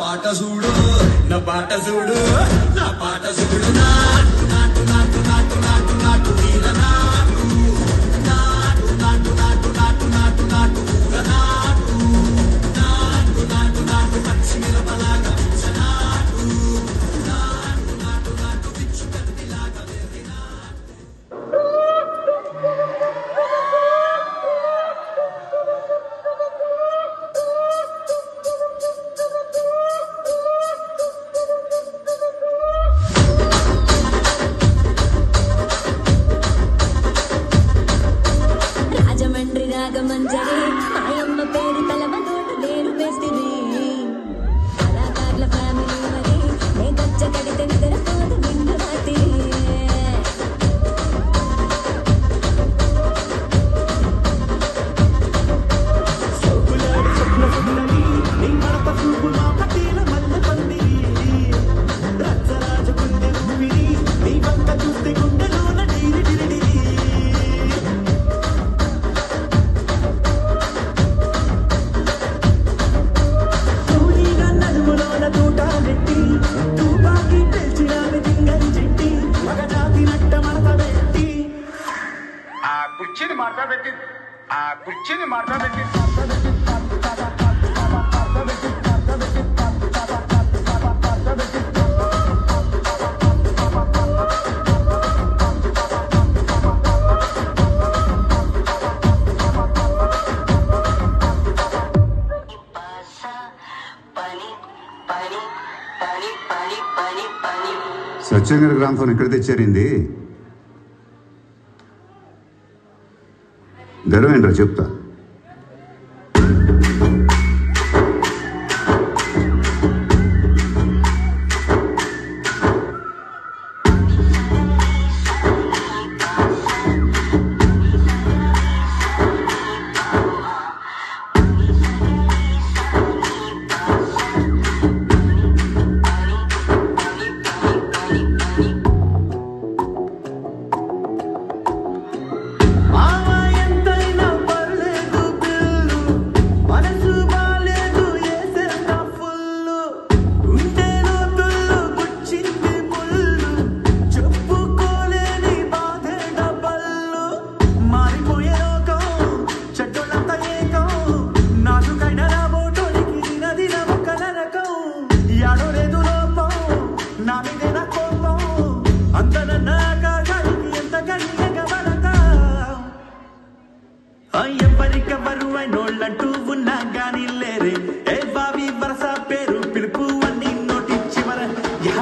పాట చూడు నా పాట చూడు నా పాట చూడు నాటు నాటు నాటు నాటు నాటు నాటు వీర నాటు నాటు నాటు నాటు నాటు నాటు నాటు ఊర నాటు నాటు నాటు నాటు పచ్చి మిరపలాగా నాటు నాటు నాటు నాటు పిచ్చు కత్తిలాగా వెర్రి రాగమంజరి మాయమ్మ పేరు తలవతోడు నేను వేస్తిరి కళాకారుల ఫ్యామిలీ మరి నే గచ్చ కడితే నిద్రపోదు నిన్ను రాత్రి సోకులాడి స్వప్న సుందరి నీ మరప చూపులో కటీల మల్ల పందిరి రచ్చరాజ గుండె ఊపిరి నీ వంక చూస్తే గుండెలోన డీరి డిరిడి కుర్చీని మార్చబెట్టి సత్యంగారి గ్రామఫోన్ ఎక్కడ తెచ్చారింది గర్వేంద్ర చెప్తా ఎవరికెవరు అయినోళ్ళంటూ ఉన్నా గాని లేరే ఏ బావి వరస పేరు పిలుపు అన్ని నోటి చివర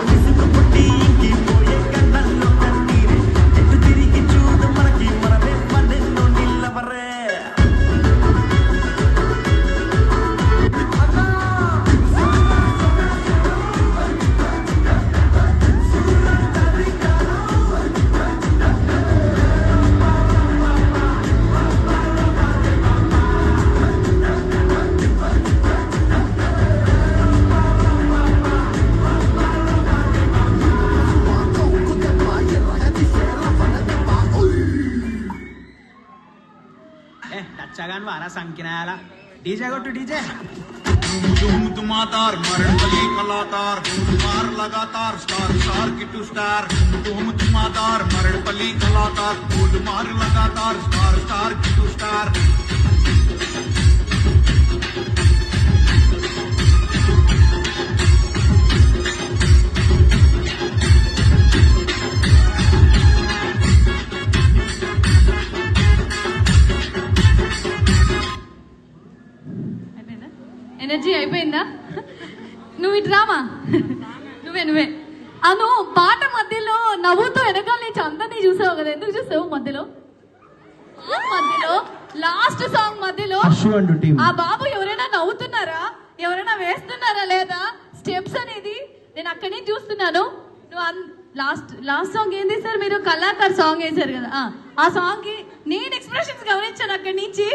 విసుగు పుట్టి ఇంకి పోయే కన్నల్లో కన్నీరే ఇటు తిరిగి చూడు మనకి మనమే పన్నెన్నో నిల్లవరే చగాను వారా సంకినాల డీజే కొట్టు డీజే तुमातार मरण बली कलातार मार लगातार स्टार स्टार किटू स्टार तुमातार मरण बली कलातार मार लगातार star star Kitu star energy అయిపోయిందా? నువ్వు ఇటు రామా, నువ్వే అను పాట మధ్యలో నవ్వుతూ వెనకాల నుంచి అందరినీ చూసావు కదా, ఎందుకు చూసావు మధ్యలో లాస్ట్ సాంగ్ మధ్యలో ఆ బాబు ఎవరైనా నవ్వుతున్నారా, ఎవరైనా వేస్తున్నారా లేదా స్టెప్స్ అనేది నేను అక్కడి నుంచి చూస్తున్నాను. నువ్వు లాస్ట్ సాంగ్ ఏం చేశారు మీరు? కళాకారు సాంగ్ వేశారు కదా, ఆ సాంగ్ కి నేను ఎక్స్ప్రెషన్స్ గమనించాను అక్కడి నుంచి.